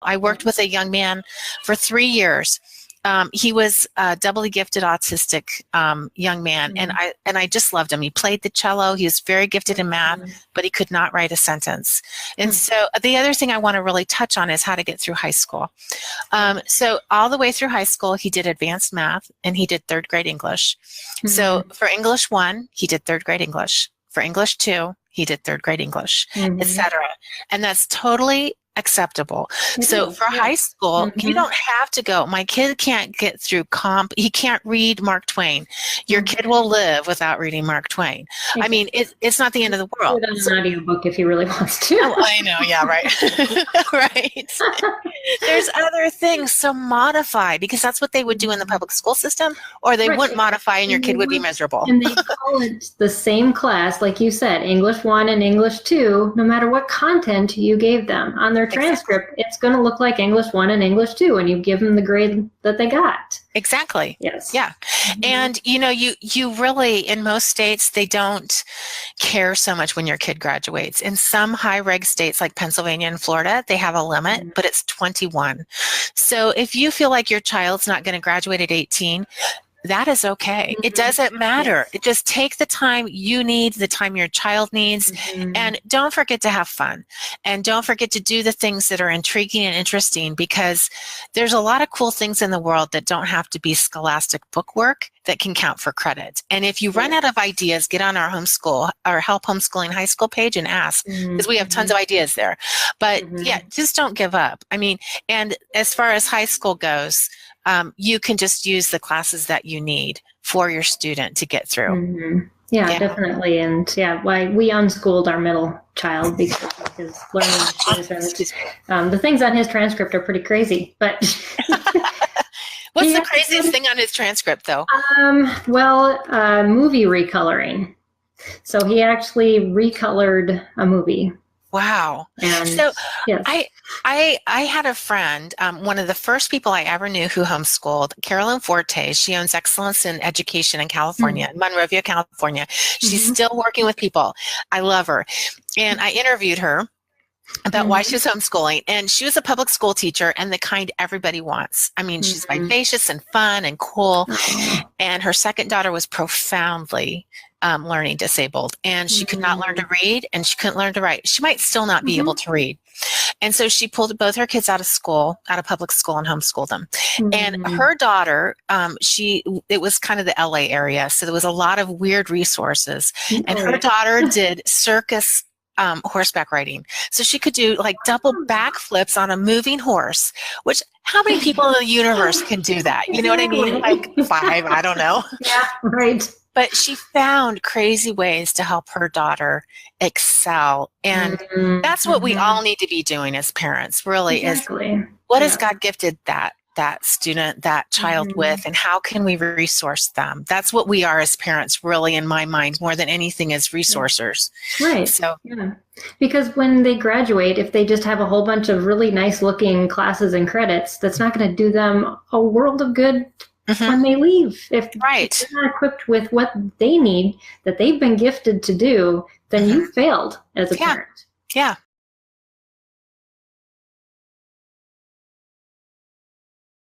I worked with a young man for 3 years. He was a doubly gifted autistic young man, and I just loved him. He played the cello. He was very gifted in math, but he could not write a sentence. And so the other thing I want to really touch on is how to get through high school. So all the way through high school, he did advanced math, and he did 3rd grade English. So for English 1, he did 3rd grade English. For English 2, he did 3rd grade English, etc. And that's totally acceptable. So for high school, you don't have to go. My kid can't get through he can't read Mark Twain. Your kid will live without reading Mark Twain. I mean, it's not the end of the world. Put on an audiobook if he really wants to. Oh, I know. Yeah, right. Right. There's other things. So modify, because that's what they would do in the public school system, or they wouldn't modify and your kid would be miserable. And they call it the same class, like you said, English 1 and English 2, no matter what content you gave them. On their transcript, it's going to look like English 1 and English 2, and you give them the grade that they got. Exactly. Yes. Yeah. And, you really, in most states, they don't care so much when your kid graduates. In some high reg states like Pennsylvania and Florida, they have a limit, but it's 21. So if you feel like your child's not going to graduate at 18, that is okay. It doesn't matter. It just take the time you need, the time your child needs, and don't forget to have fun. And don't forget to do the things that are intriguing and interesting, because there's a lot of cool things in the world that don't have to be scholastic bookwork that can count for credit. And if you run out of ideas, get on our homeschool or Help Homeschooling High School page and ask, because we have tons of ideas there. But yeah, just don't give up. I mean, and as far as high school goes, you can just use the classes that you need for your student to get through. Yeah, definitely. And we unschooled our middle child because of his learning issues. And the things on his transcript are pretty crazy. But what's the craziest thing on his transcript, though? Movie recoloring. So he actually recolored a movie. Wow. And, so yes. I had a friend, one of the first people I ever knew who homeschooled, Carolyn Forte. She owns Excellence in Education in California, Monrovia, California. She's still working with people. I love her. And I interviewed her about why she was homeschooling. And she was a public school teacher, and the kind everybody wants. I mean, she's vivacious and fun and cool. And her second daughter was profoundly learning disabled, and she could not learn to read, and she couldn't learn to write. She might still not be able to read. And so she pulled both her kids out of public school, and homeschooled them. And her daughter, it was kind of the LA area, so there was a lot of weird resources. And her daughter did circus horseback riding. So she could do like double backflips on a moving horse, which how many people in the universe can do that? You know what I mean? Like 5, I don't know. Yeah, right. But she found crazy ways to help her daughter excel. And that's what we all need to be doing as parents, really, is what has God gifted that student, that child with, and how can we resource them? That's what we are as parents, really, in my mind, more than anything, as resourcers. Right. So, because when they graduate, if they just have a whole bunch of really nice looking classes and credits, that's not going to do them a world of good when they leave. If they're not equipped with what they need, that they've been gifted to do, then you failed as a parent. Yeah.